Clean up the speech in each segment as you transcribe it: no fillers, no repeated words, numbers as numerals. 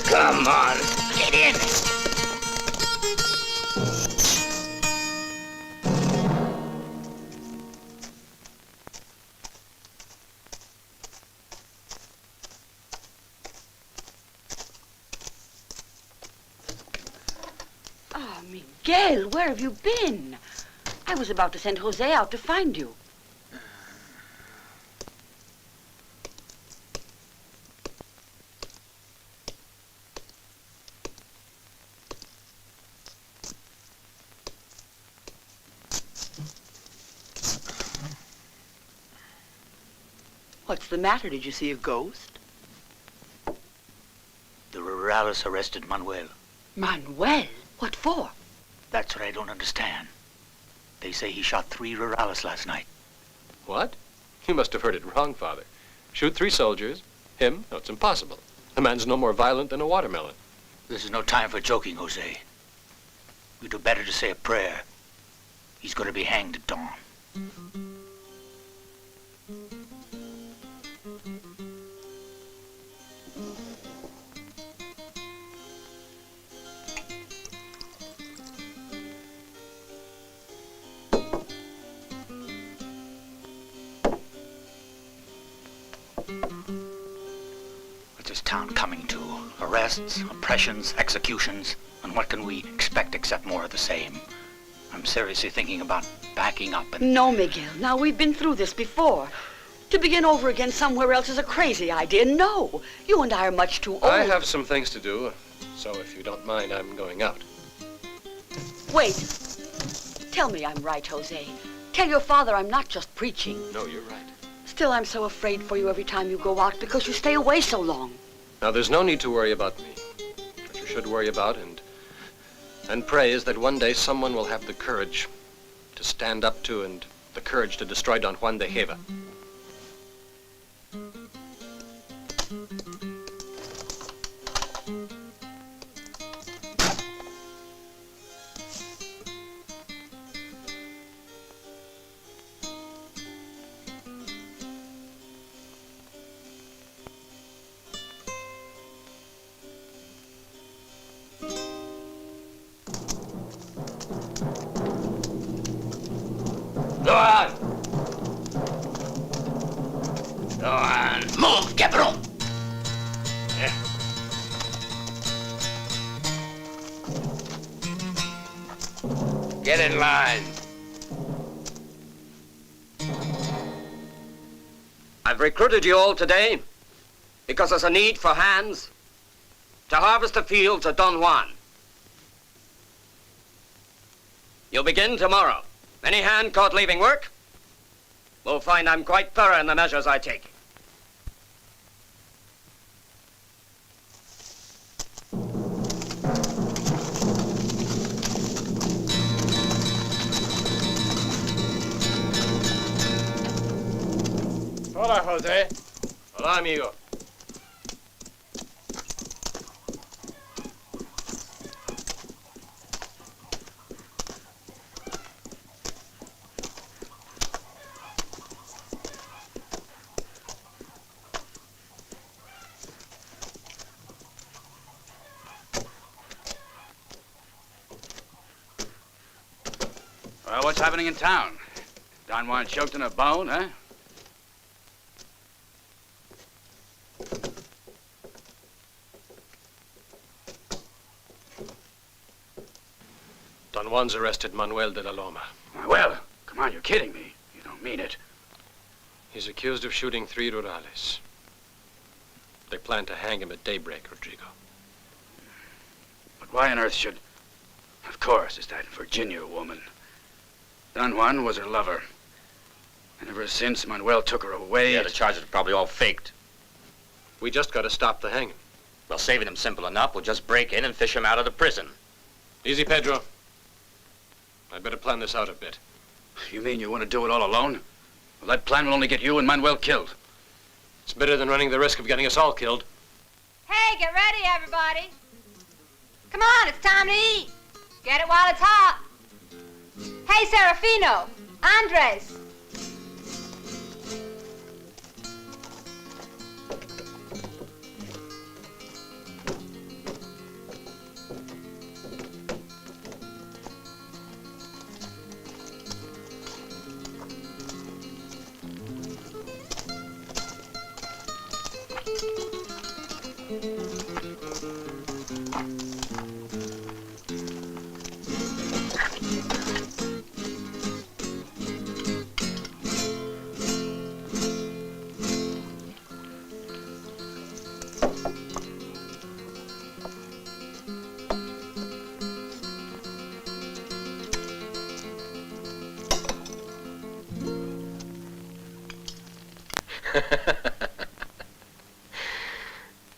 Come on, get in. Ah, Miguel, where have you been? I was about to send Jose out to find you. What's the matter? Did you see a ghost? The rurales arrested Manuel. Manuel? What for? That's what I don't understand. They say he shot 3 rurales last night. What? You must have heard it wrong, Father. Shoot 3 soldiers? Him? No, it's impossible. The man's no more violent than a watermelon. This is no time for joking, Jose. We do better to say a prayer. He's going to be hanged at dawn. What's this town coming to? Arrests, oppressions, executions, and what can we expect except more of the same? I'm seriously thinking about backing up and... No, Miguel. Now, we've been through this before. To begin over again somewhere else is a crazy idea. No, you and I are much too old. I have some things to do, so if you don't mind, I'm going out. Wait. Tell me I'm right, Jose. Tell your father I'm not just preaching. No, you're right. Still, I'm so afraid for you every time you go out because you stay away so long. Now, there's no need to worry about me. What you should worry about and pray is that one day someone will have the courage to stand up to and the courage to destroy Don Juan de Geva. Go on! Go on! Move, cabrón! Get in line. I've recruited you all today because there's a need for hands to harvest the fields of Don Juan. You'll begin tomorrow. Any hand caught leaving work will find I'm quite thorough in the measures I take. Hola, Jose. Hola, amigo. Well, what's happening in town? Don Juan choked in a bone, huh? Don Juan's arrested Manuel de la Loma. Well, come on, you're kidding me. You don't mean it. He's accused of shooting 3 rurales. They plan to hang him at daybreak, Rodrigo. But why on earth should... Of course, it's that Virginia woman. Don Juan was her lover. And ever since Manuel took her away... Yeah, the charges are probably all faked. We just got to stop the hanging. Well, saving him simple enough. We'll just break in and fish him out of the prison. Easy, Pedro. I'd better plan this out a bit. You mean you want to do it all alone? Well, that plan will only get you and Manuel killed. It's better than running the risk of getting us all killed. Hey, get ready, everybody. Come on, it's time to eat. Get it while it's hot. Hey, Serafino, Andres.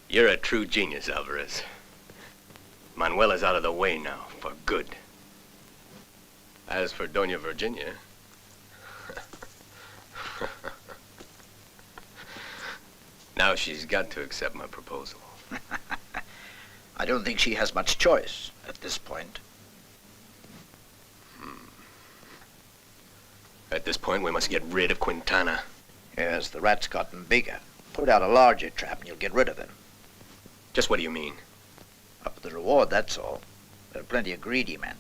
You're a true genius, Alvarez. Manuel is out of the way now, for good. As for Doña Virginia... now she's got to accept my proposal. I don't think she has much choice at this point. At this point, we must get rid of Quintana. Yes, the rat's gotten bigger. Put out a larger trap and you'll get rid of him. Just what do you mean? Up the reward, that's all. There are plenty of greedy men.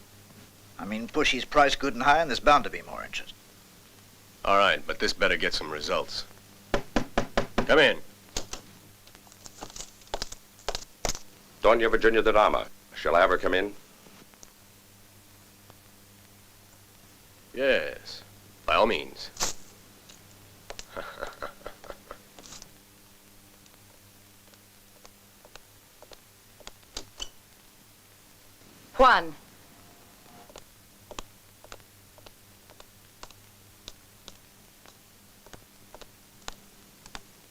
I mean, push his price good and high and there's bound to be more interest. All right, but this better get some results. Come in. Doña Virginia de Dama, shall I have her come in? Yes, by all means. Juan.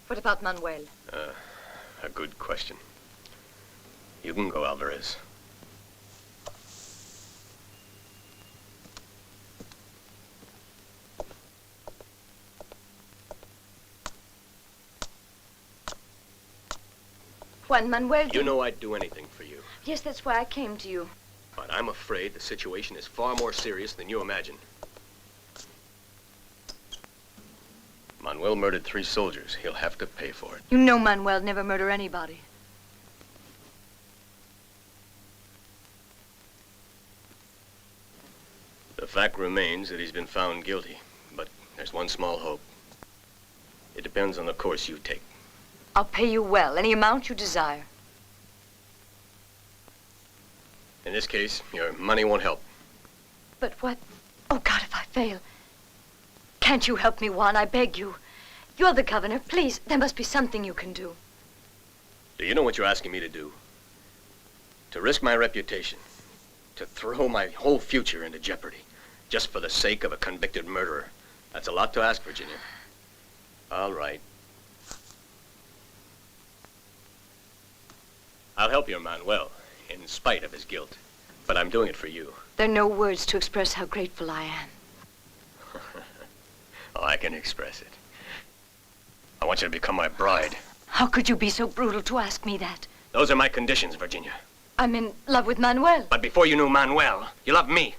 What about Manuel? A good question. You can go, Alvarez. Juan, Manuel... You know I'd do anything for you. Yes, that's why I came to you. But I'm afraid the situation is far more serious than you imagine. Manuel murdered 3 soldiers. He'll have to pay for it. You know Manuel never murder anybody. The fact remains that he's been found guilty, but there's one small hope. It depends on the course you take. I'll pay you well, any amount you desire. In this case, your money won't help. But what? Oh, God, if I fail. Can't you help me, Juan? I beg you. You're the governor. Please, there must be something you can do. Do you know what you're asking me to do? To risk my reputation. To throw my whole future into jeopardy. Just for the sake of a convicted murderer. That's a lot to ask, Virginia. All right. I'll help your Manuel, in spite of his guilt. But I'm doing it for you. There are no words to express how grateful I am. Oh, I can express it. I want you to become my bride. How could you be so brutal to ask me that? Those are my conditions, Virginia. I'm in love with Manuel. But before you knew Manuel, you loved me.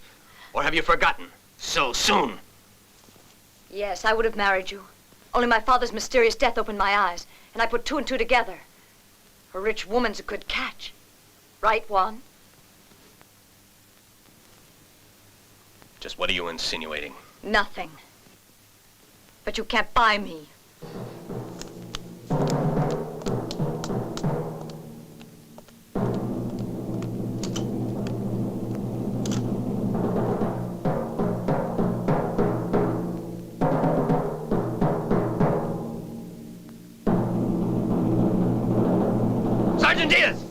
Or have you forgotten? So soon. Yes, I would have married you. Only my father's mysterious death opened my eyes, and I put 2 and 2 together. A rich woman's a good catch. Right, Juan? Just what are you insinuating? Nothing. But you can't buy me. Sergeant Diaz!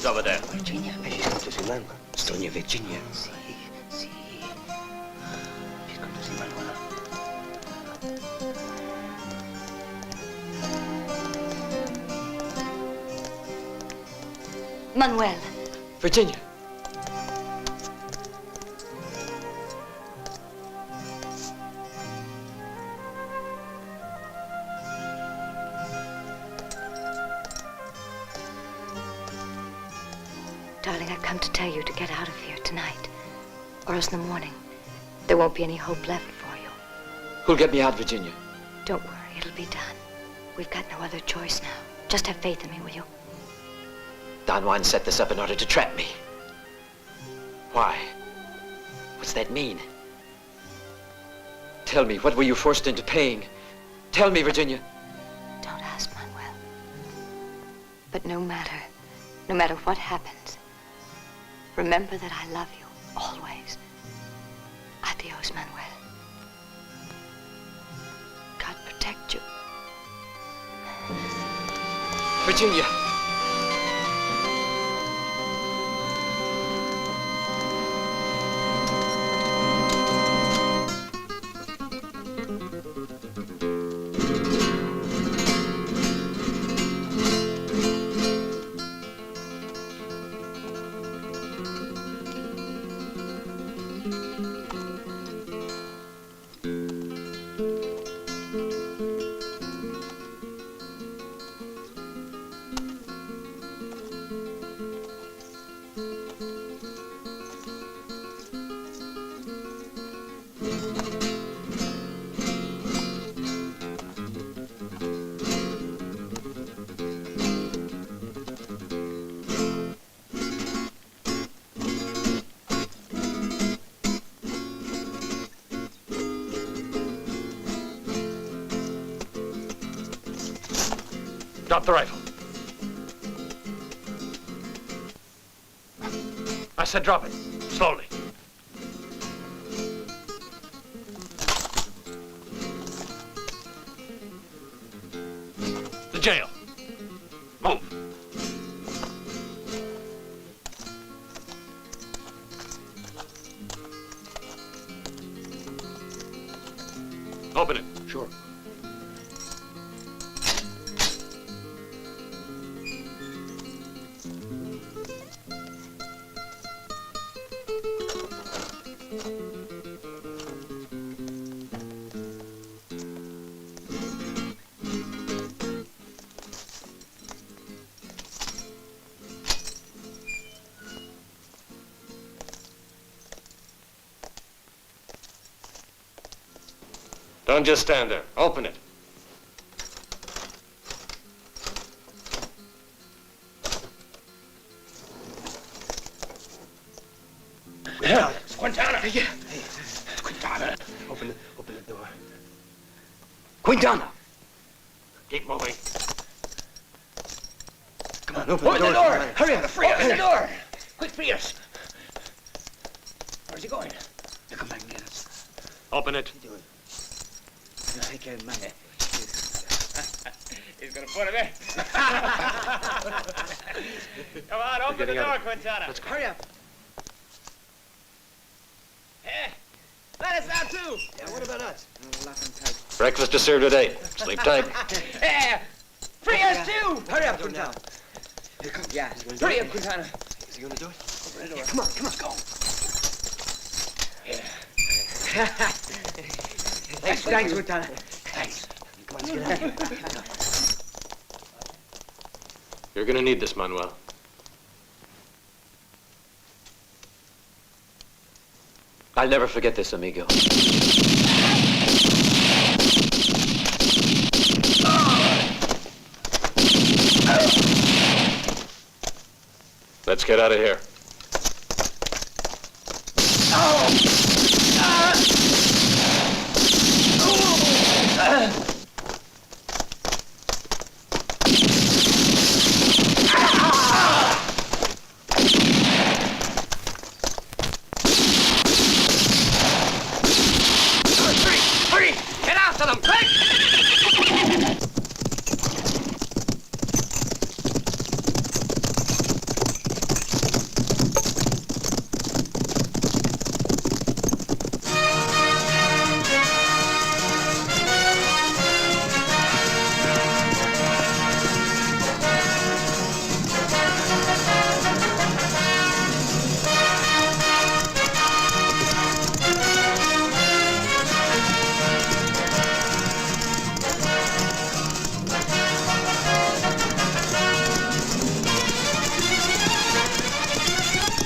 He's over there. Virginia, she's going to see Manuel. Doña Virginia. Sí, sí. She's going to see Manuel. Manuel. Virginia. Darling, I've come to tell you to get out of here tonight. Or else in the morning, there won't be any hope left for you. Who'll get me out, Virginia? Don't worry, it'll be done. We've got no other choice now. Just have faith in me, will you? Don Juan set this up in order to trap me. Why? What's that mean? Tell me, what were you forced into paying? Tell me, Virginia. Don't ask, Manuel. But no matter what happens, remember that I love you, always. Adios, Manuel. God protect you. Virginia. Drop the rifle. I said drop it. Slowly. The jail. Move. Open it. Sure. Don't just stand there. Open it. Quintana! Yeah. Quintana! Open the door. Quintana! Keep moving. Come on, open Open the door! Hurry up. Open the door! Quick, free us! Where's he going? Now come back and get us. Open it. What are you doing? I'll take care of Manuel. He's gonna put him in. Come on, open the door, Quintana. Let's hurry up. Hey, let us out too. Yeah, what about us? Lock him tight. Breakfast is served at 8. Sleep tight. Hey, free us too. Hurry up, Quintana. Here, come. Yeah. Hurry up, Quintana. Is he gonna do it? Open the door. Yeah, come on, let's go. Thanks, Quintana. Thanks. Come on, let's get out. You're gonna need this, Manuel. I'll never forget this, amigo. Let's get out of here. Hurry! Get after them, quick!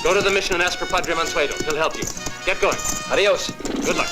Go to the mission and ask for Padre Mansueto. He'll help you. Get going. Adios. Good luck.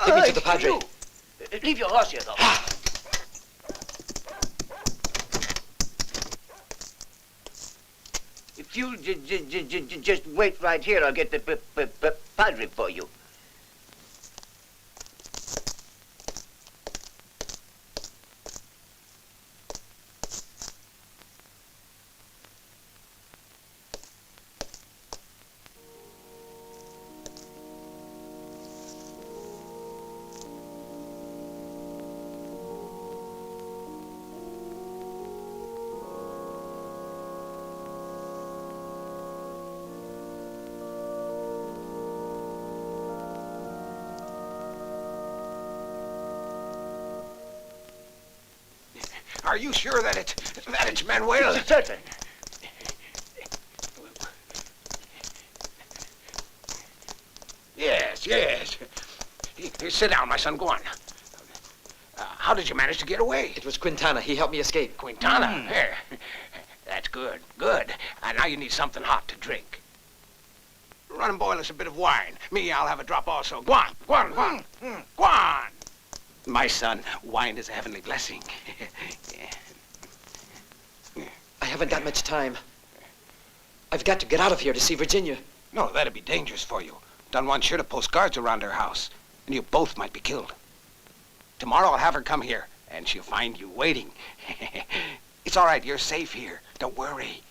Take me to the Padre. You. Leave your horse here, though. If you just wait right here, I'll get the Padre for you. Are you sure that it's Manuel? Certain. Yes. Sit down, my son. Go on. How did you manage to get away? It was Quintana. He helped me escape. Quintana? Here. That's good. And now you need something hot to drink. Run and boil us a bit of wine. Me, I'll have a drop also. Go on. My son, wine is a heavenly blessing. I haven't that much time. I've got to get out of here to see Virginia. No, that'd be dangerous for you. Don Juan's sure to post guards around her house, and you both might be killed. Tomorrow I'll have her come here, and she'll find you waiting. It's all right, you're safe here. Don't worry.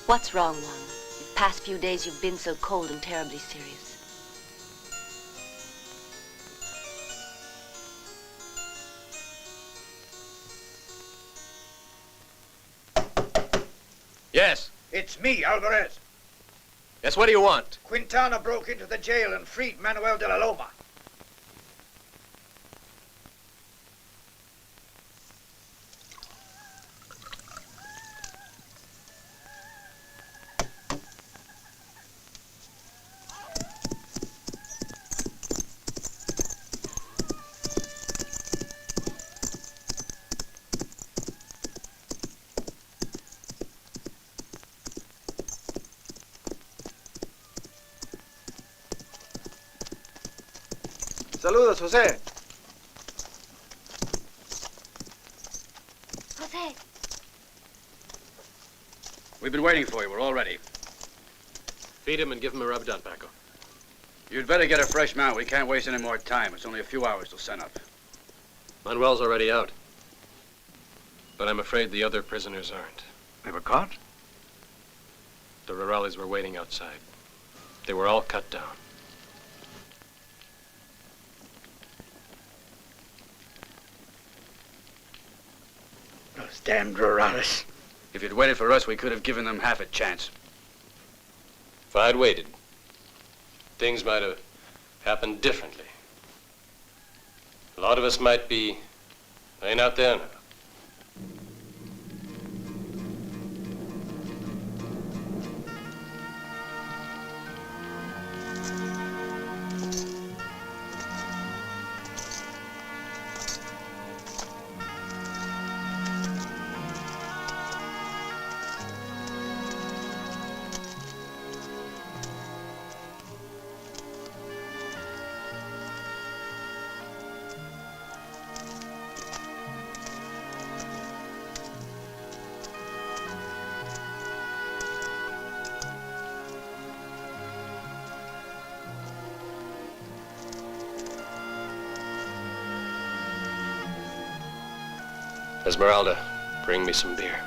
What's wrong, Juan? The past few days you've been so cold and terribly serious. Yes. It's me, Alvarez. Yes, what do you want? Quintana broke into the jail and freed Manuel de la Loma. Saludos, Jose. Jose. We've been waiting for you. We're all ready. Feed him and give him a rub-down, Paco. You'd better get a fresh mount. We can't waste any more time. It's only a few hours till sunup. Manuel's already out. But I'm afraid the other prisoners aren't. They were caught? The rurales were waiting outside. They were all cut down. Those damn rurales. If you'd waited for us, we could have given them half a chance. If I'd waited, things might have happened differently. A lot of us might be laying out there now. Esmeralda, bring me some beer.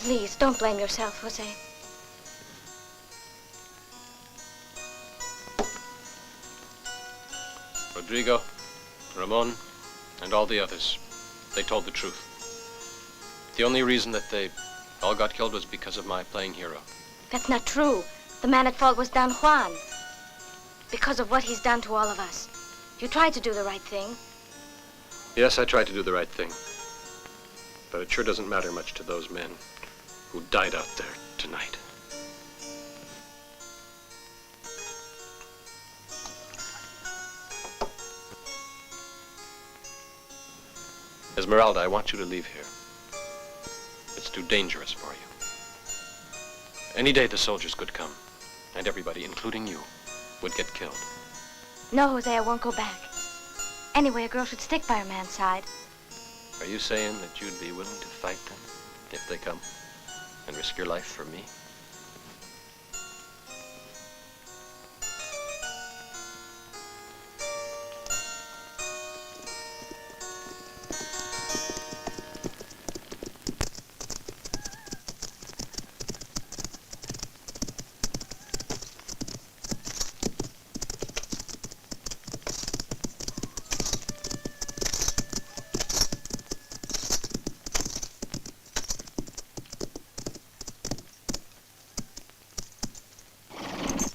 Please, don't blame yourself, Jose. Rodrigo, Ramon, and all the others, they told the truth. The only reason that they all got killed was because of my playing hero. That's not true. The man at fault was Don Juan. Because of what he's done to all of us. You tried to do the right thing. Yes, I tried to do the right thing. But it sure doesn't matter much to those men who died out there tonight. Esmeralda, I want you to leave here. It's too dangerous for you. Any day the soldiers could come, and everybody, including you, would get killed. No, Jose, I won't go back. Anyway, a girl should stick by her man's side. Are you saying that you'd be willing to fight them if they come and risk your life for me?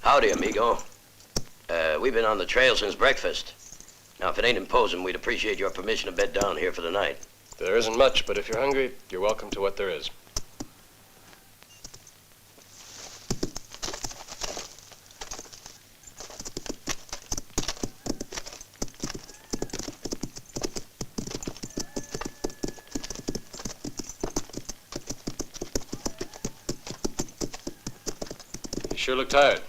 Howdy, amigo. We've been on the trail since breakfast. Now, if it ain't imposing, we'd appreciate your permission to bed down here for the night. There isn't much, but if you're hungry, you're welcome to what there is. You sure look tired.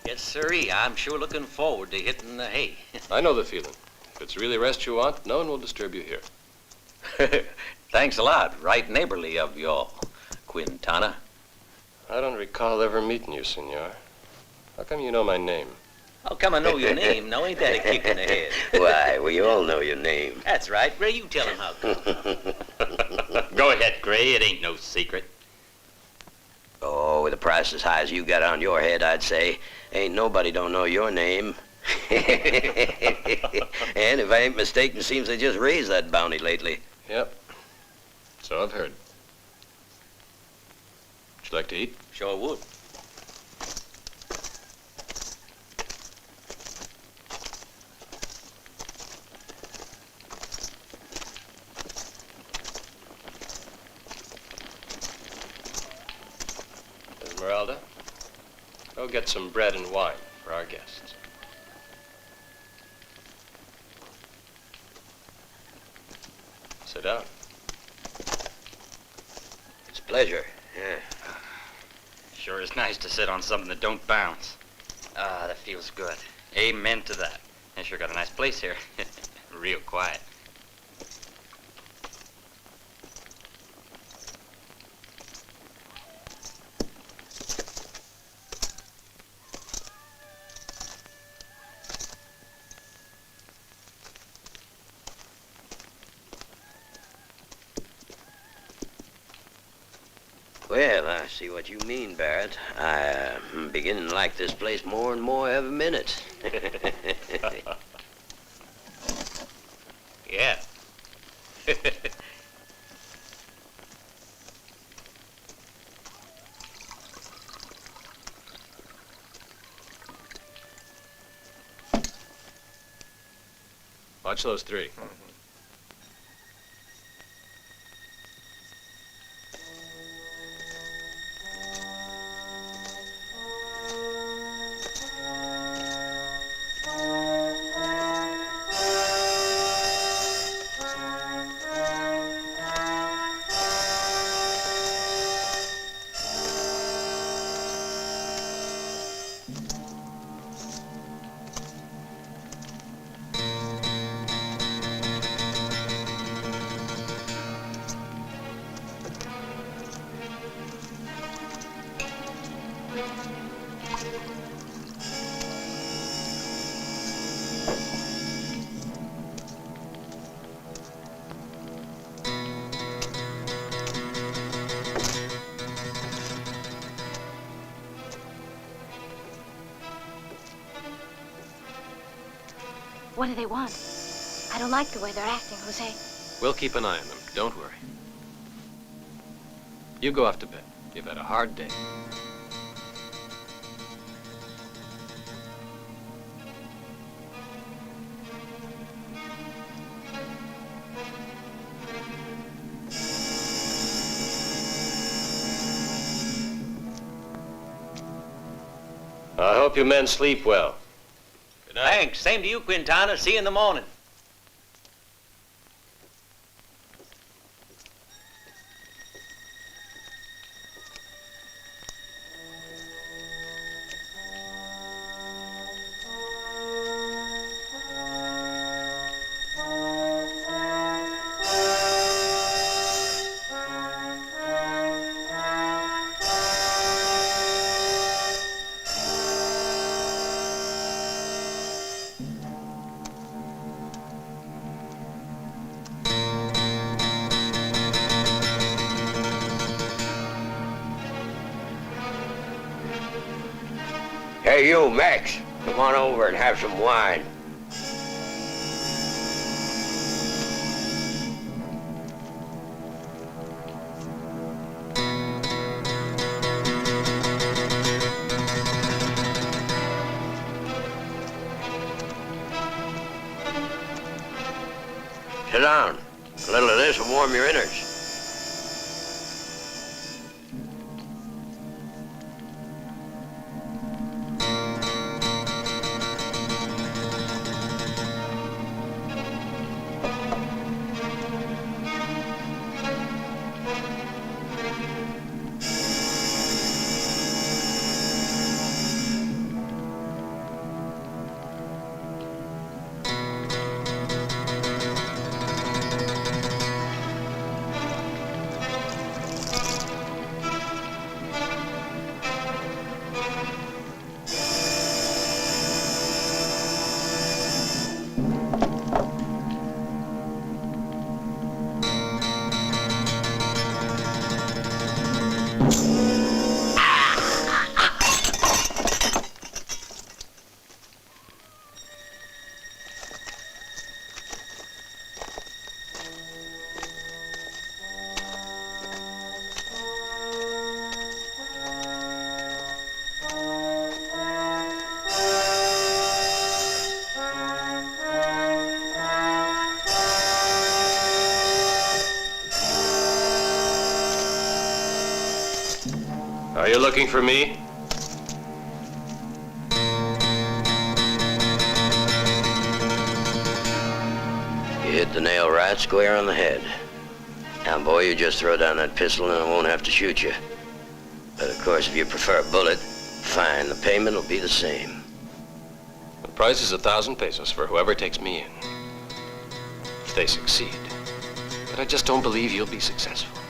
Yes, sirree. I'm sure looking forward to hitting the hay. I know the feeling. If it's really rest you want, no one will disturb you here. Thanks a lot. Right neighborly of y'all, Quintana. I don't recall ever meeting you, senor. How come you know my name? How come I know your name? Now, ain't that a kick in the head? Why, we all know your name. That's right. Gray, you tell him how come. Go ahead, Gray. It ain't no secret. Oh, with a price as high as you got on your head, I'd say, ain't nobody don't know your name. And if I ain't mistaken, seems they just raised that bounty lately. Yep. So I've heard. Would you like to eat? Sure would. Esmeralda, go get some bread and wine for our guests. Sit down. It's a pleasure, yeah. Sure is nice to sit on something that don't bounce. Ah, that feels good. Amen to that. I sure got a nice place here. Real quiet. Well, I see what you mean, Barrett. I'm beginning to like this place more and more every minute. Yeah. Watch those three. What do they want? I don't like the way they're acting, Jose. We'll keep an eye on them. Don't worry. You go off to bed. You've had a hard day. I hope you men sleep well. Good night. Thanks. Same to you, Quintana. See you in the morning. Hey, you, Max. Come on over and have some wine. down. A little of this will warm your innards. Are you looking for me? You hit the nail right square on the head. Now, boy, you just throw down that pistol and I won't have to shoot you. But, of course, if you prefer a bullet, fine. The payment will be the same. The price is 1,000 pesos for whoever takes me in. If they succeed. But I just don't believe you'll be successful.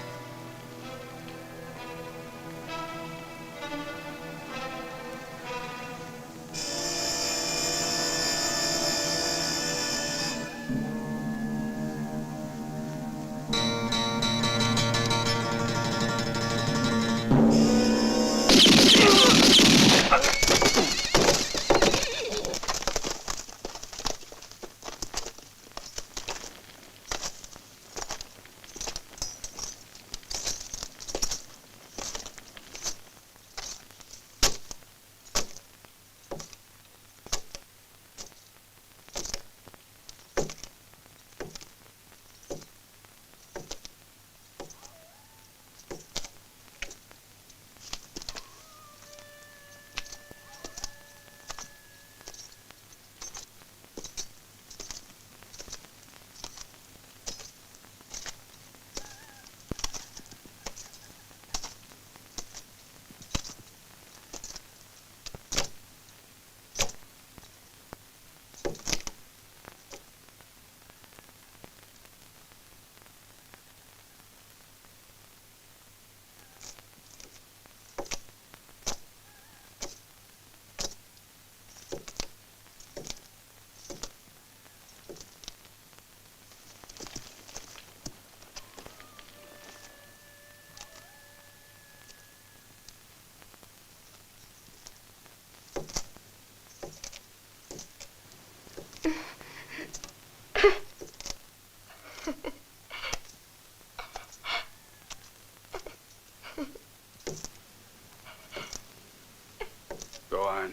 Go on.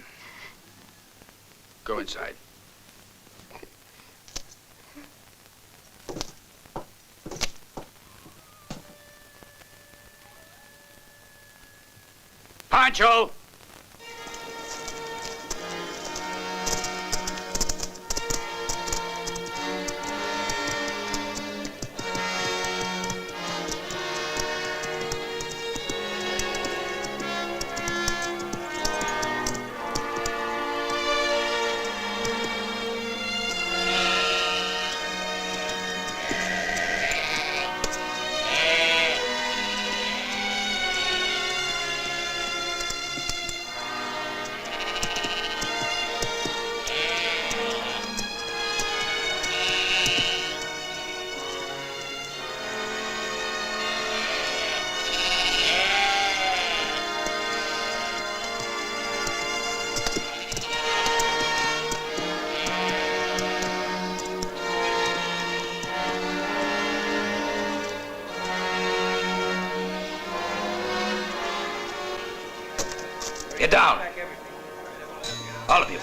Go inside. Pancho! Get down. All of you.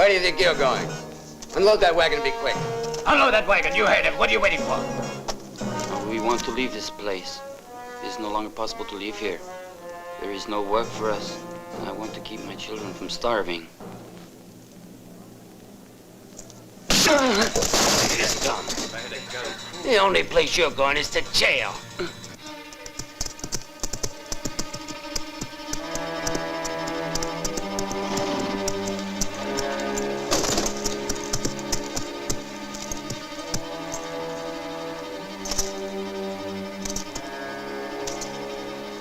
Where do you think you're going? Unload that wagon and be quick. Unload that wagon. You heard him. What are you waiting for? We want to leave this place. It is no longer possible to live here. There is no work for us, and I want to keep my children from starving. It's done. The only place you're going is to jail.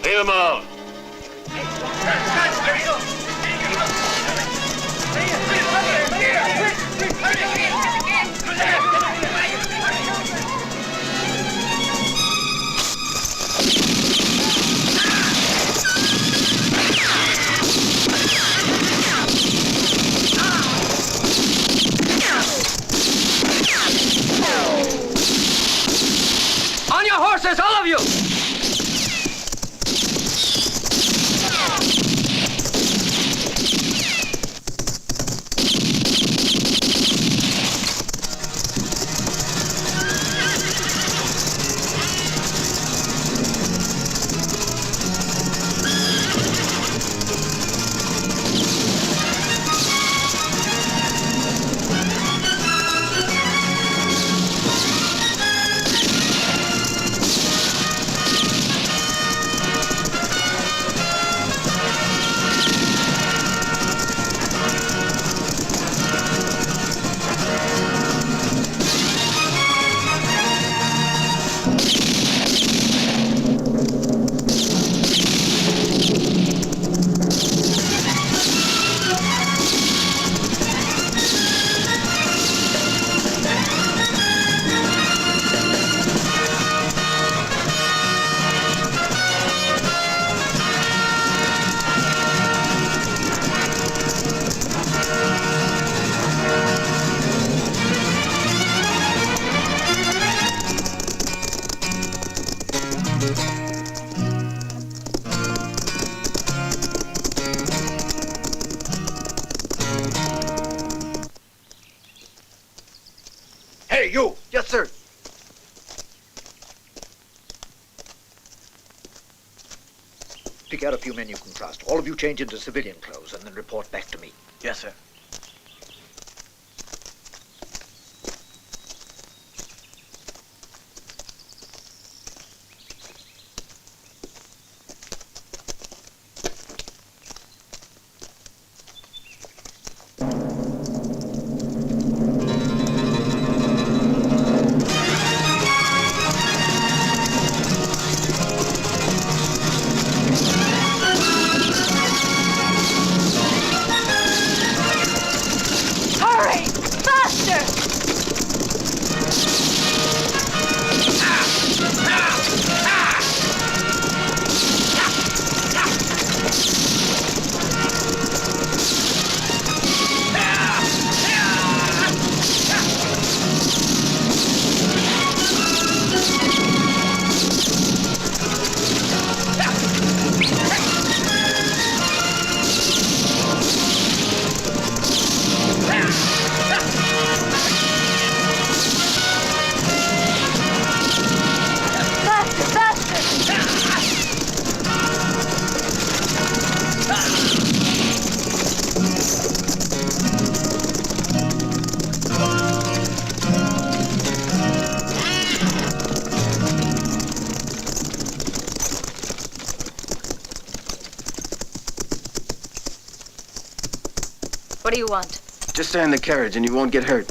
Leave him alone. On your horses, all of you! Hey, you! Yes, sir. Pick out a few men you can trust. All of you change into civilian clothes and then report back to me. Yes, sir. What do you want? Just stay in the carriage and you won't get hurt.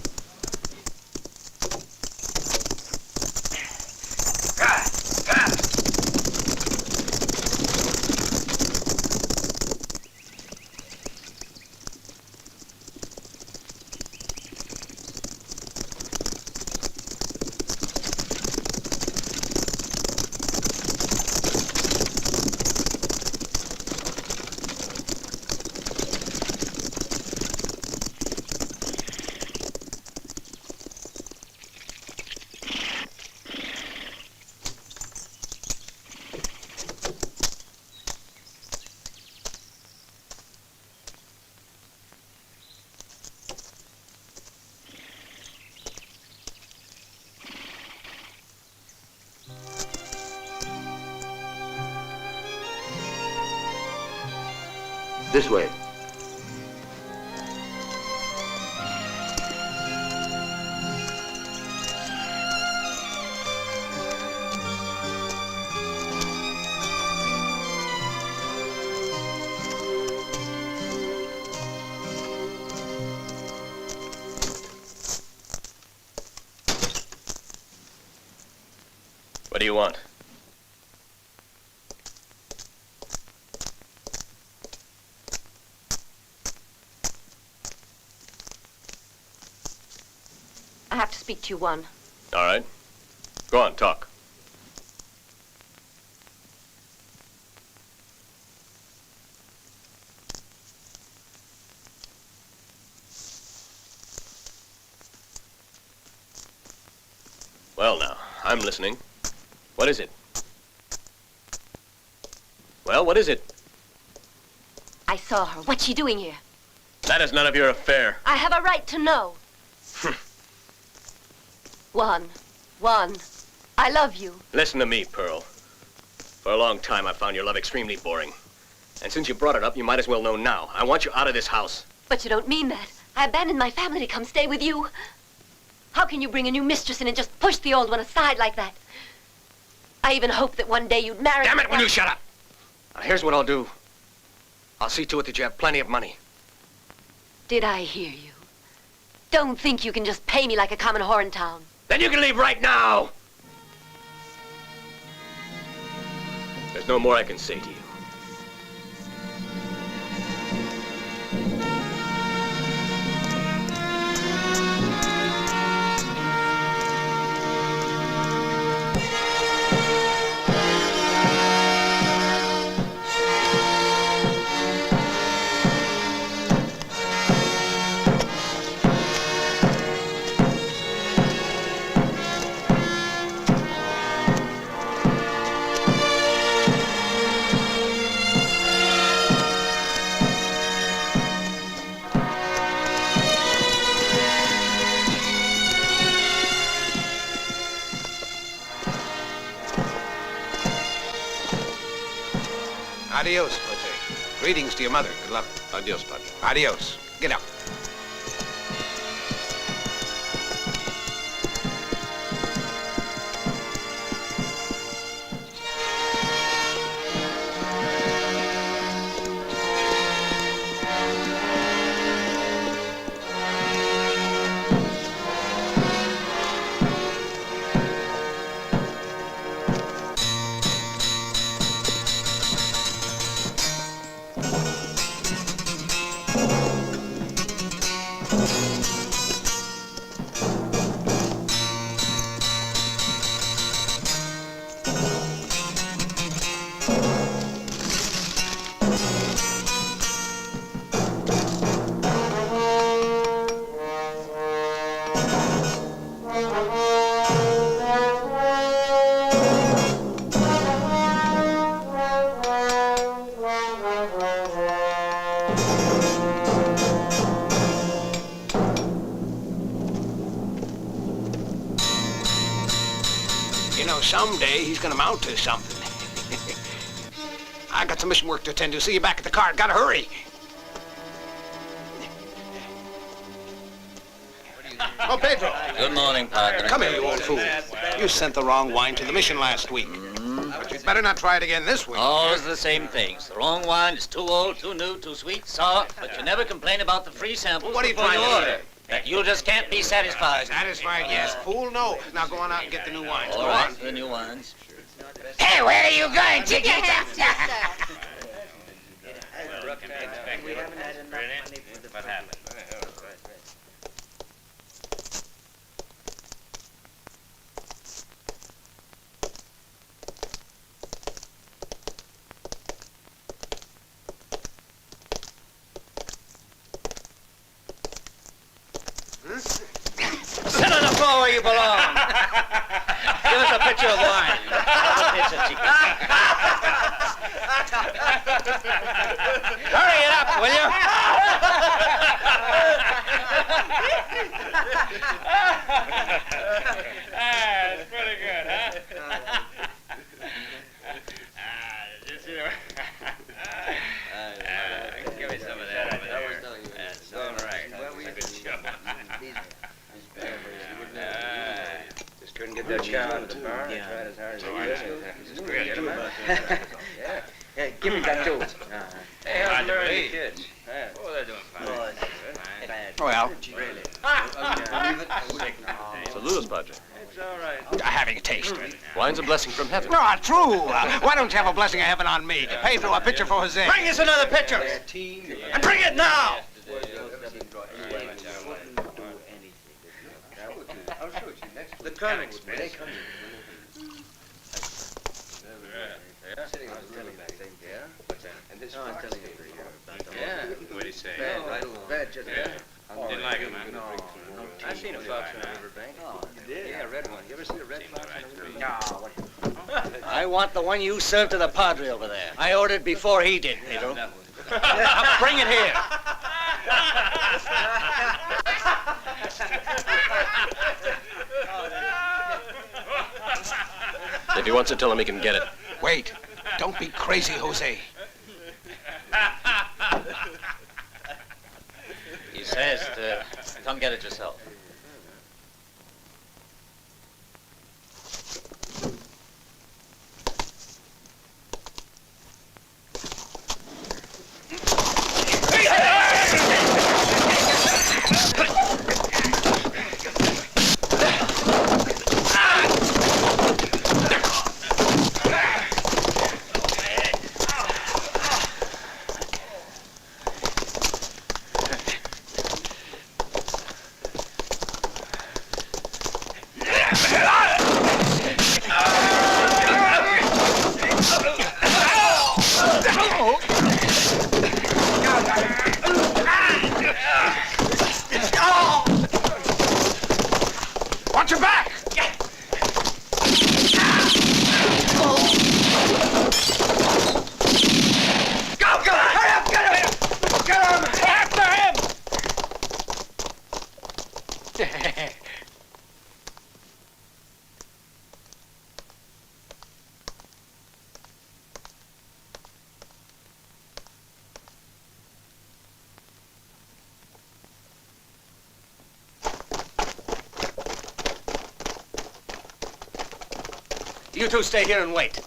This way. What do you want? I have to speak to you, Juan. All right. Go on, talk. Well, now, I'm listening. What is it? Well, what is it? I saw her. What's she doing here? That is none of your affair. I have a right to know. Juan, I love you. Listen to me, Pearl. For a long time, I've found your love extremely boring. And since you brought it up, you might as well know now. I want you out of this house. But you don't mean that. I abandoned my family to come stay with you. How can you bring a new mistress in and just push the old one aside like that? I even hoped that one day you'd marry... Damn it, will you shut up? Now, here's what I'll do. I'll see to it that you have plenty of money. Did I hear you? Don't think you can just pay me like a common whore in town. Then you can leave right now! There's no more I can say to you. Adios, Jose. Greetings to your mother. Good luck. Adios, Padre. Adios. Get up. Someday he's gonna mount to something. I got some mission work to attend to. See you back at the car. Gotta hurry. Oh, Pedro. Good morning, Padre. Come here, you old fool. You sent the wrong wine to the mission last week. But you'd better not try it again this week. Always the same things. The wrong wine is too old, too new, too sweet, sour, but you never complain about the free samples. What are you before trying to order. That you just can't be satisfied. Satisfied, yes. Fool, no. Now go on out and get the new wines. All Go right, on. the new wines. Hey, where are you going, Chiquita? We haven't had enough money for the... What happened? Sit on the floor where you belong. Give us a pitcher of wine. A pitcher, Chiquita. Hurry it up, will you? That's pretty good, huh? Just, you know. Give me Dutch cow out of the barn. I tried as hard as I could. Yeah. Hey, give me that too. Hey, how's Mary and the kids? Oh, they're doing fine. Well, Salute us, Padre. It's all right. having a taste. Wine's a blessing from heaven. Ah, true. Why don't you have a blessing of heaven on me? Pedro, a pitcher for Jose. Bring us another pitcher! And bring it now! The Colonel's they come Yeah. What do you say? Bad, just Didn't like it, man. No. I seen a fox on the riverbank. Oh, you did? Yeah, a red one. You ever see a red fox on the riverbank? No. I want the one you served to the Padre over there. I ordered before he did, Pedro. Now bring it here. If he wants to tell him he can get it. Wait. Don't be crazy, Jose. He says to come get it yourself. Watch your back! Go! Hurry up! Get him! Get him! After him! You two stay here and wait.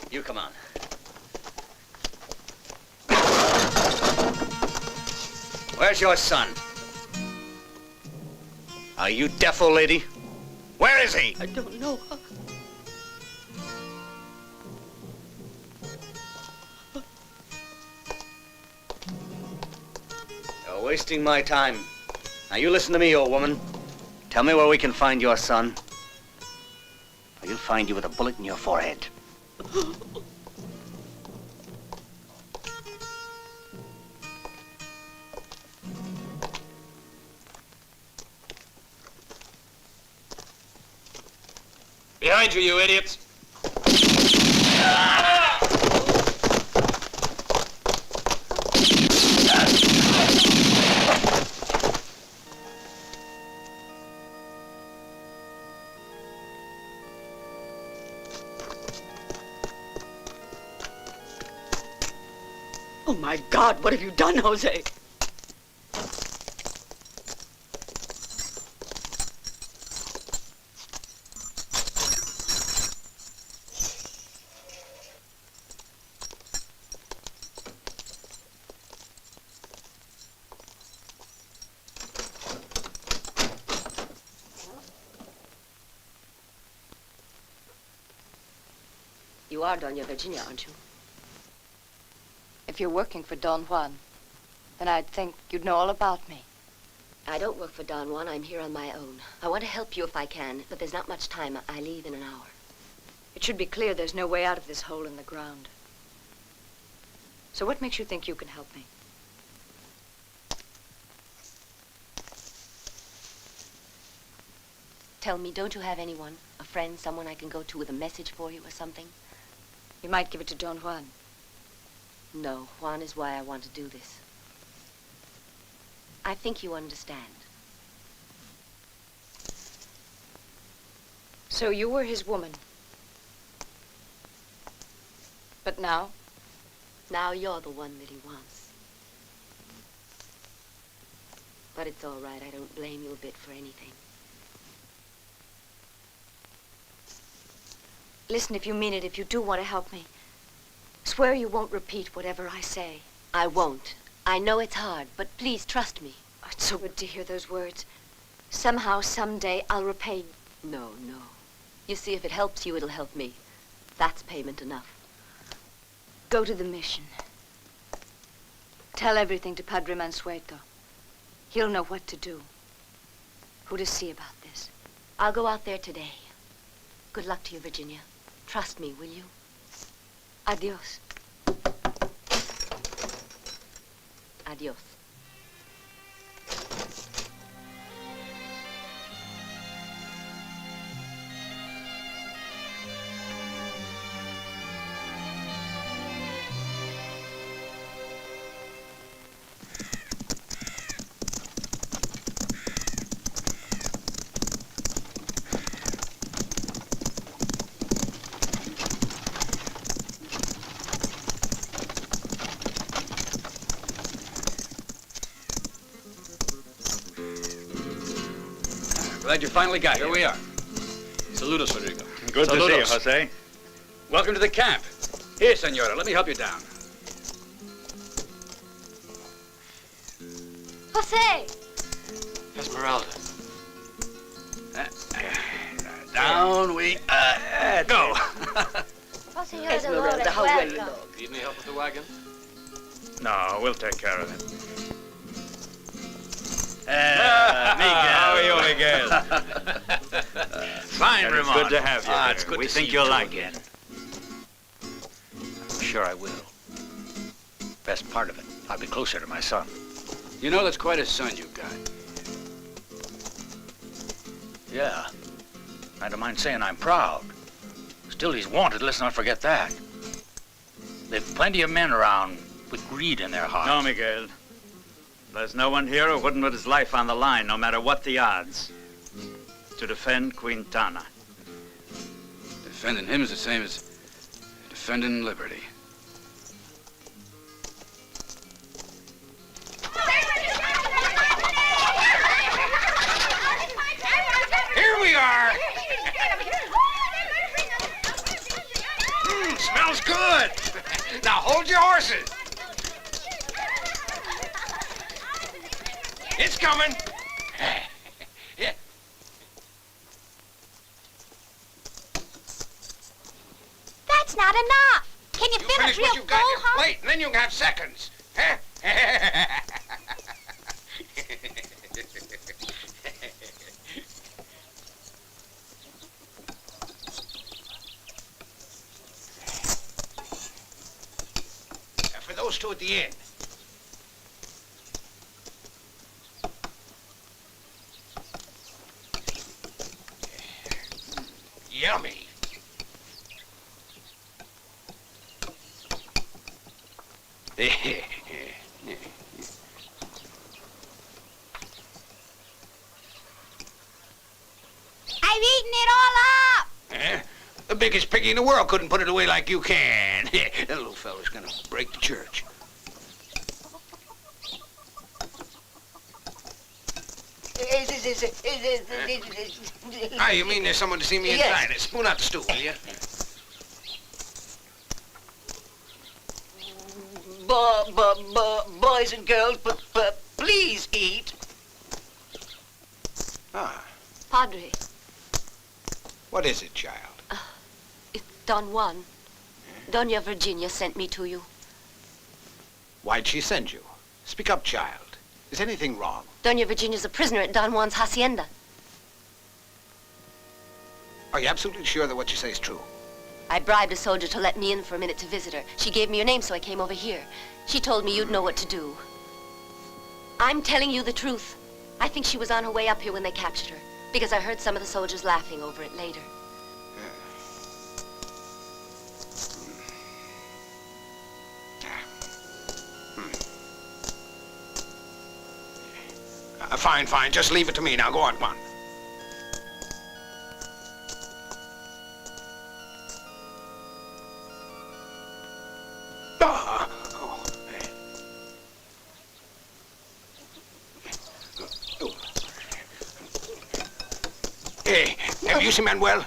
You come on. Where's your son? Are you deaf, old lady? Where is he? I don't know. You're wasting my time. Now you listen to me, old woman. Tell me where we can find your son. Or you'll find you with a bullet in your forehead. Behind you, you idiots! Oh, my God, what have you done, Jose? You are Doña Virginia, aren't you? If you're working for Don Juan, then I'd think you'd know all about me. I don't work for Don Juan. I'm here on my own. I want to help you if I can, but there's not much time. I leave in an hour. It should be clear there's no way out of this hole in the ground. So what makes you think you can help me? Tell me, don't you have anyone? A friend, someone I can go to with a message for you or something? You might give it to Don Juan. No, Juan is why I want to do this. I think you understand. So you were his woman. But now? Now you're the one that he wants. But it's all right. I don't blame you a bit for anything. Listen, if you mean it, if you do want to help me, swear you won't repeat whatever I say. I won't. I know it's hard, but please trust me. Oh, it's so good to hear those words. Somehow, someday, I'll repay you. No, no. You see, if it helps you, it'll help me. That's payment enough. Go to the mission. Tell everything to Padre Mansueto. He'll know what to do. Who to see about this. I'll go out there today. Good luck to you, Virginia. Trust me, will you? Adios. Adios. Glad you finally got here. We are. Saludos, Rodrigo. Good to see you, Saludos. Jose. Welcome to the camp. Here, senora, let me help you down. Jose! Esmeralda. Down we go. Esmeralda, how well you look. Need any help with the wagon? No, we'll take care of it. How are you, Miguel? Fine remark. It's good to have you here. It's good we to think see you'll you like again. it. I'm sure I will. Best part of it, I'll be closer to my son. You know, that's quite a son you've got. Yeah. I don't mind saying I'm proud. Still, he's wanted, let's not forget that. There've plenty of men around with greed in their hearts. No, Miguel. There's no one here who wouldn't put his life on the line, no matter what the odds, to defend Quintana. Defending him is the same as defending liberty. Here we are. Smells good. Now hold your horses. It's coming. Yeah. That's not enough. Can you fill it real what full, you got in your huh? plate, and then you can have seconds. Huh? For those two at the end. Yummy. I've eaten it all up. The biggest piggy in the world couldn't put it away like you can. That little fella's gonna break the church. Ah, you mean there's someone to see me inside? Yes. Spoon out the stew, will you? Boys and girls, but please eat. Ah, Padre, what is it, child? it's Don Juan. Doña Virginia sent me to you. Why'd she send you? Speak up, child. Is anything wrong? Doña Virginia's a prisoner at Don Juan's hacienda. Are you absolutely sure that what you say is true? I bribed a soldier to let me in for a minute to visit her. She gave me your name, so I came over here. She told me you'd know what to do. I'm telling you the truth. I think she was on her way up here when they captured her, because I heard some of the soldiers laughing over it later. Fine, fine. Just leave it to me. Now, go on, Juan. Hey, have you seen Manuel?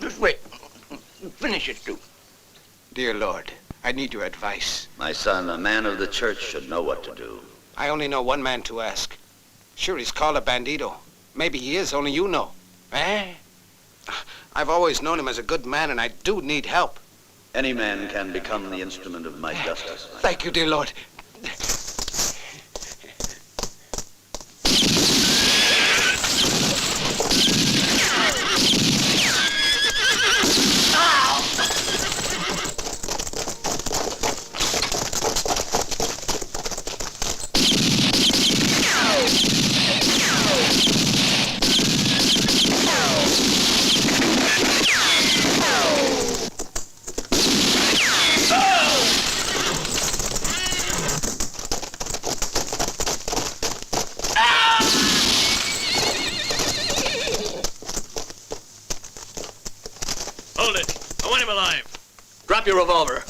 just wait. Finish it, too. Dear Lord, I need your advice. My son, a man of the church should know what to do. I only know one man to ask. Sure, he's called a bandito. Maybe he is, only you know. Eh? I've always known him as a good man, and I do need help. Any man can become the instrument of my justice. Thank you, dear Lord. Hold it. I want him alive. Drop your revolver.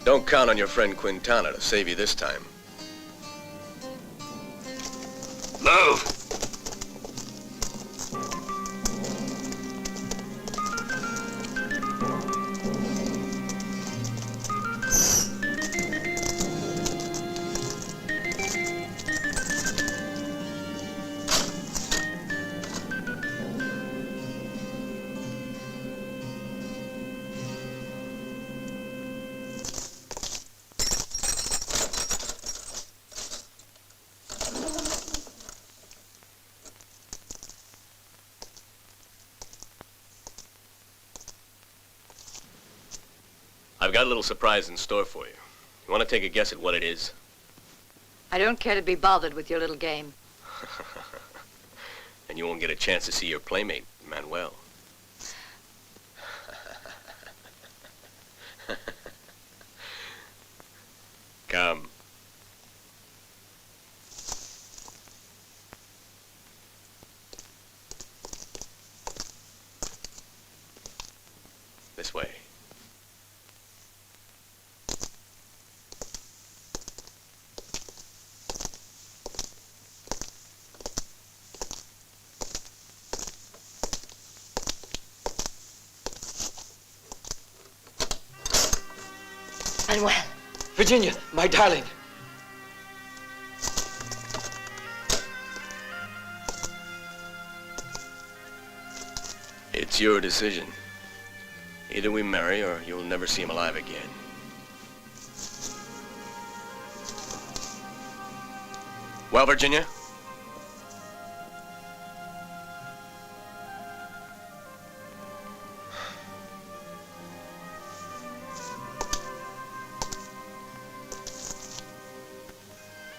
Don't count on your friend Quintana to save you this time. Move! I've got a little surprise in store for you. You want to take a guess at what it is? I don't care to be bothered with your little game. And you won't get a chance to see your playmate, Manuel. Come. This way. Manuel. Virginia, my darling. It's your decision. Either we marry or you'll never see him alive again. Well, Virginia?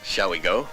Shall we go?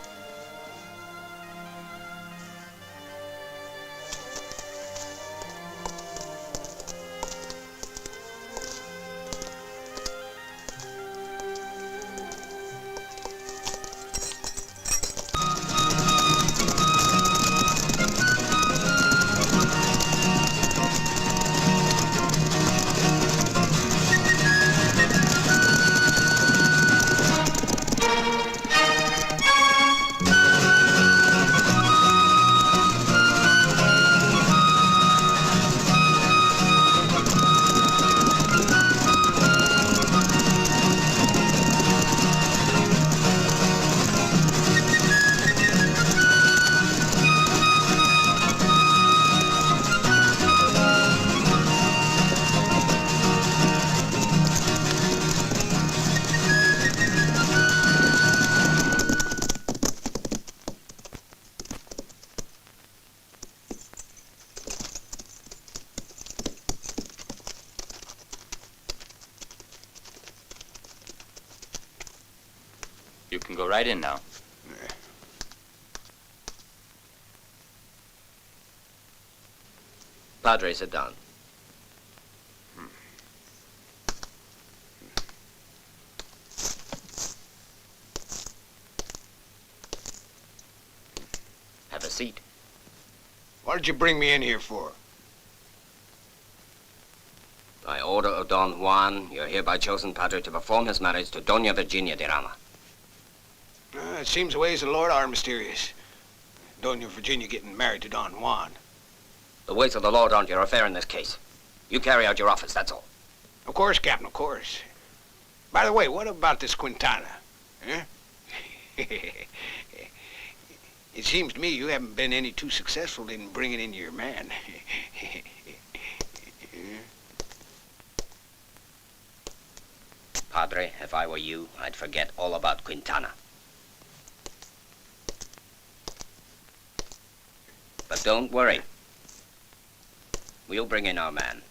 You can go right in now. Padre, sit down. seat. What did you bring me in here for? By order of Don Juan, you're hereby chosen, Padre, to perform his marriage to Doña Virginia de Rama. It seems the ways of the Lord are mysterious. Doña Virginia getting married to Don Juan. The ways of the Lord aren't your affair in this case. You carry out your office, that's all. Of course, Captain, of course. By the way, what about this Quintana? Huh? It seems to me you haven't been any too successful in bringing in your man. Padre, if I were you, I'd forget all about Quintana. But don't worry. We'll bring in our man.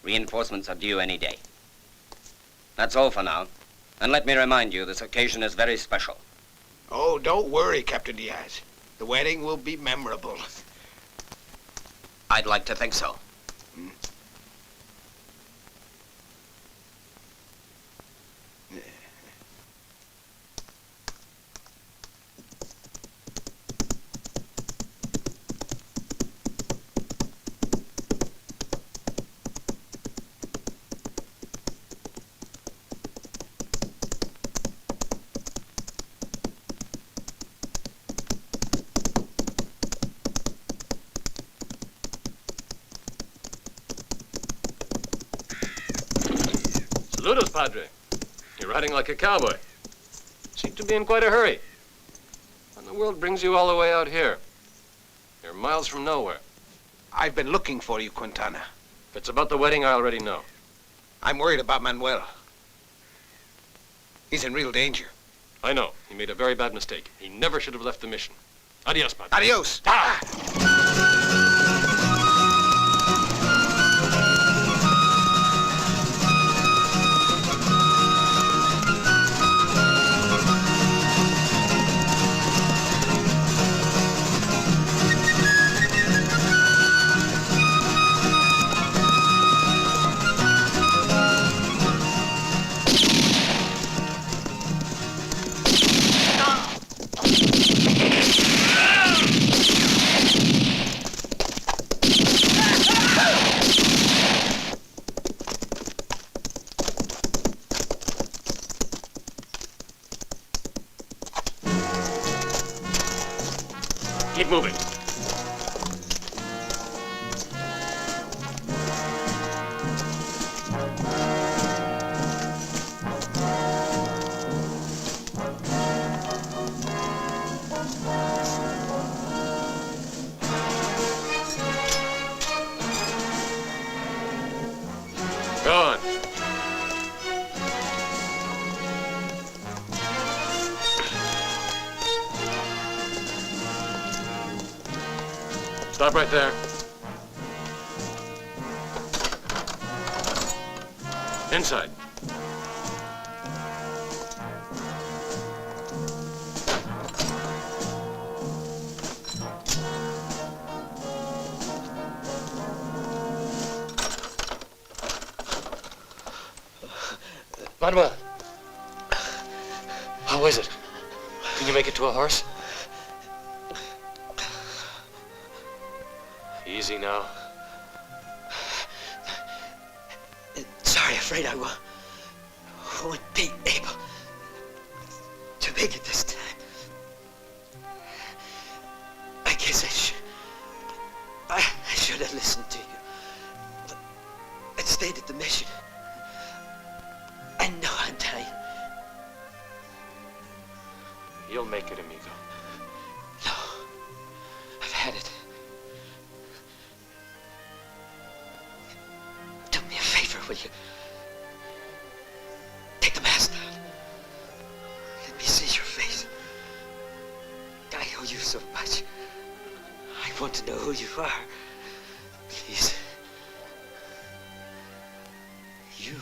Reinforcements are due any day. That's all for now. And let me remind you, this occasion is very special. Oh, don't worry, Captain Diaz. The wedding will be memorable. I'd like to think so. Salute us, Padre. You're riding like a cowboy. Seem to be in quite a hurry. What in the world brings you all the way out here? You're miles from nowhere. I've been looking for you, Quintana. If it's about the wedding, I already know. I'm worried about Manuel. He's in real danger. I know. He made a very bad mistake. He never should have left the mission. Adios, Padre. Adios. Keep moving. Go on. Stop right there. Inside. Manuel. How is it? Can you make it to a horse? Easy now. Sorry, afraid I won't be able to make it this time. I guess I should have listened to you. And stayed at the mission. I know I'm dying. You'll make it, amigo. No. I've had it. Do me a favor, will you? Take the mask down. Let me see your face. I owe you so much. I want to know who you are. Please. You.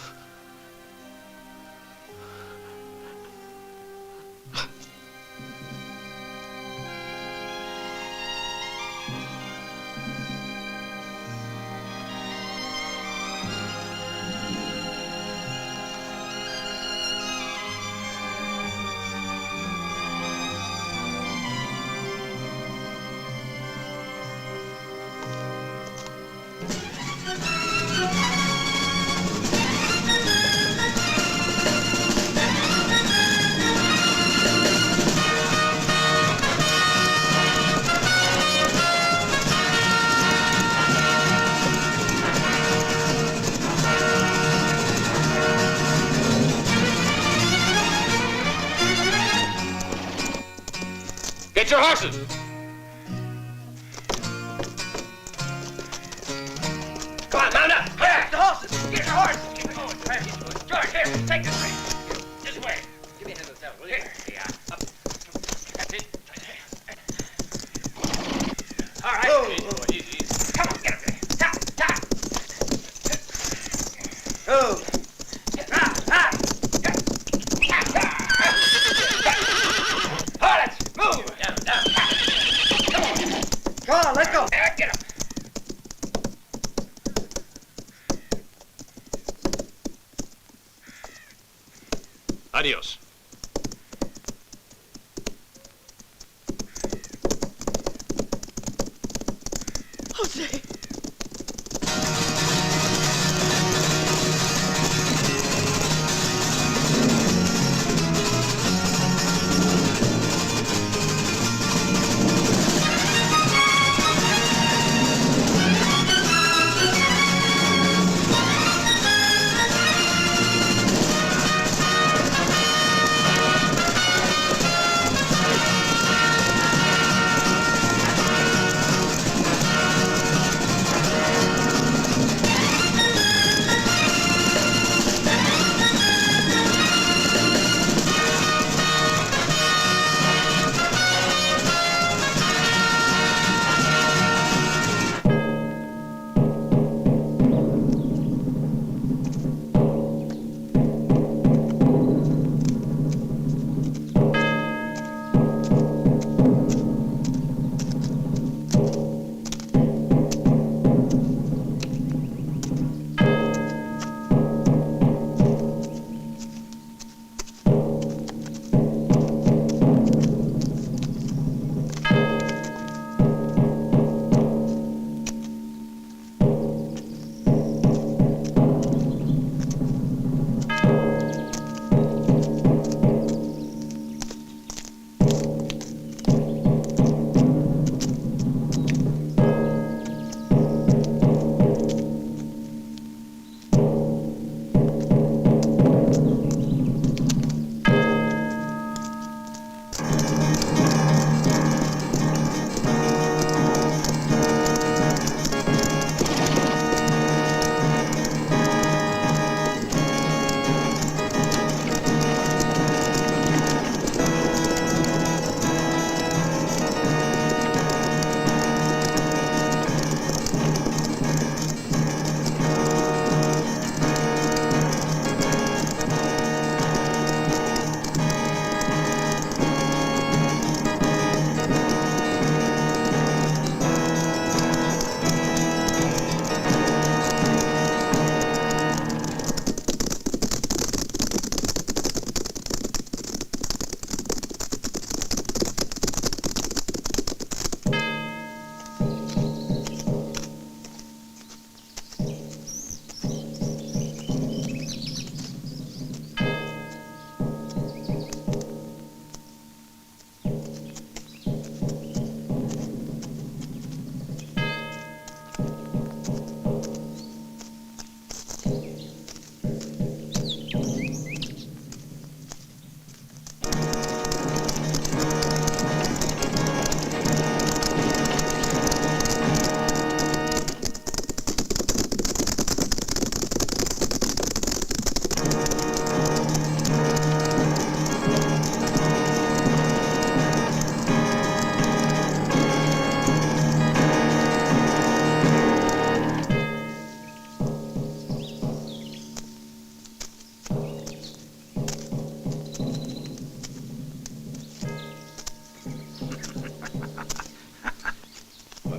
Get your horses! Come on, mount up! Here, the horses! Get your horses! Keep going. George, here, take this way. This way. Give me a hand of the saddle, will you? Yeah. Up. That's it. All right. Easy. Come on, get up there. Ta. Oh. Harlots, move! Down. Come on, let's go. Get up. Adios. Jose.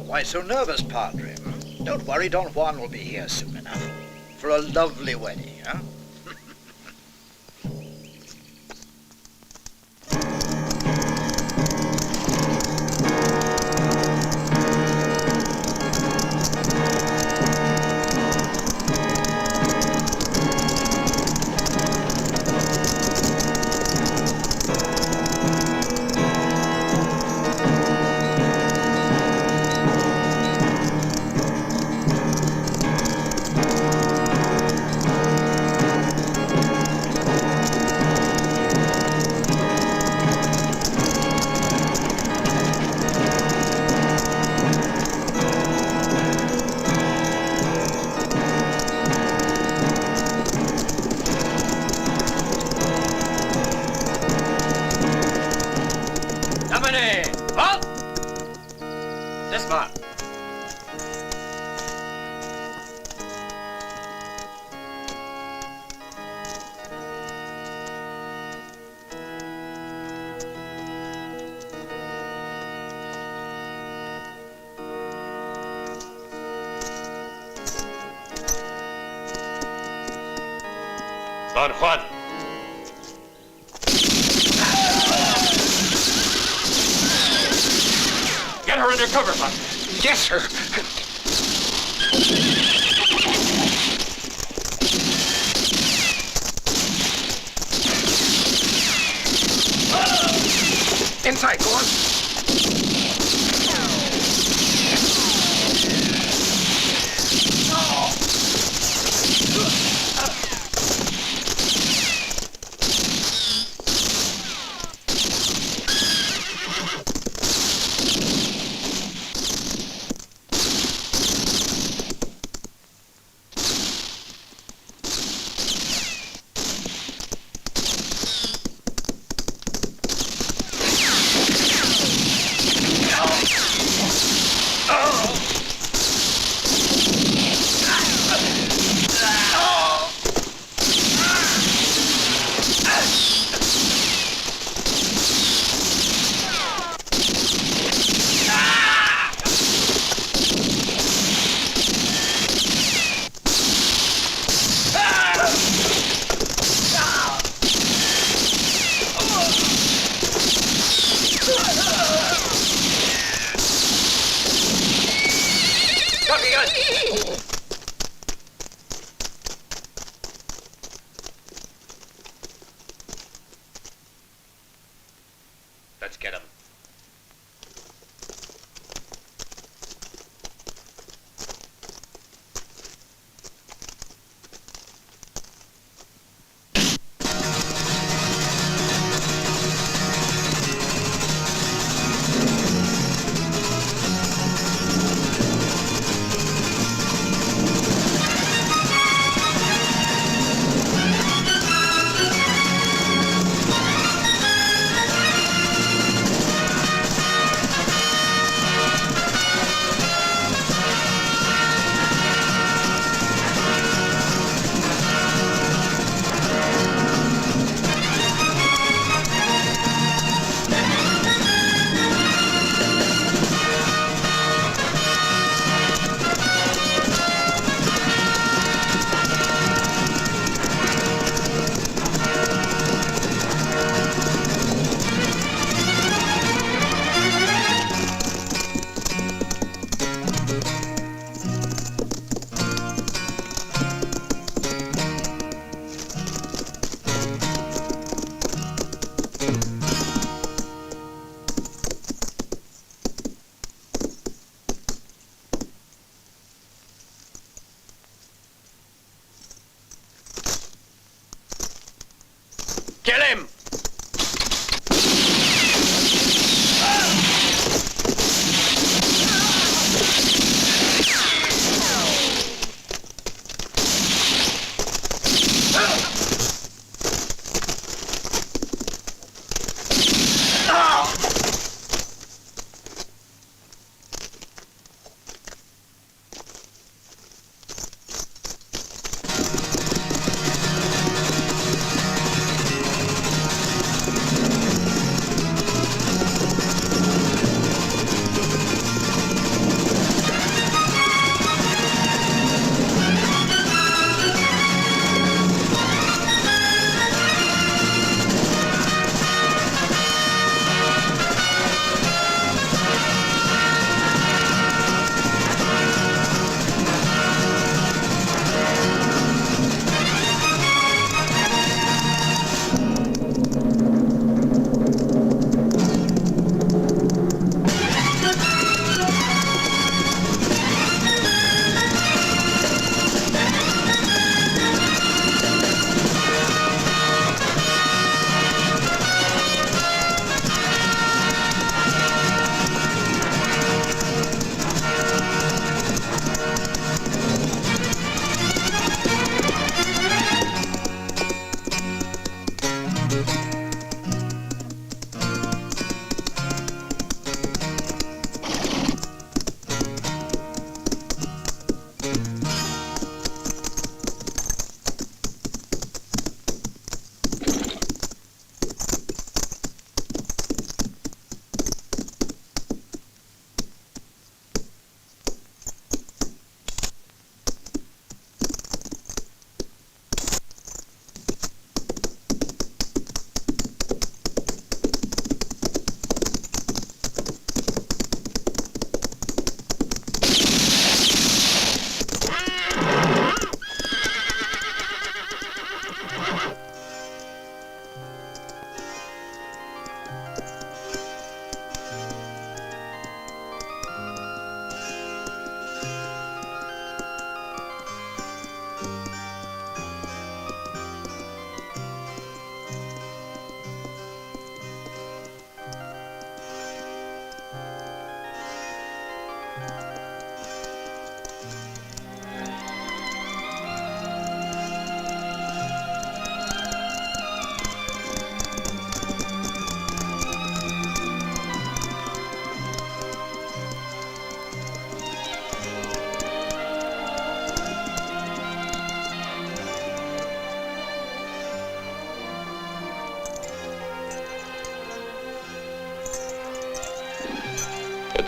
Why so nervous, Padre? Don't worry, Don Juan will be here soon enough. For a lovely wedding, huh? Come on. Don Juan. Get her under cover, Buck. Yes, sir. Inside, go on. Let's get him. Kill him!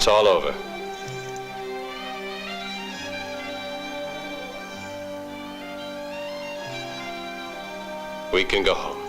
It's all over. We can go home.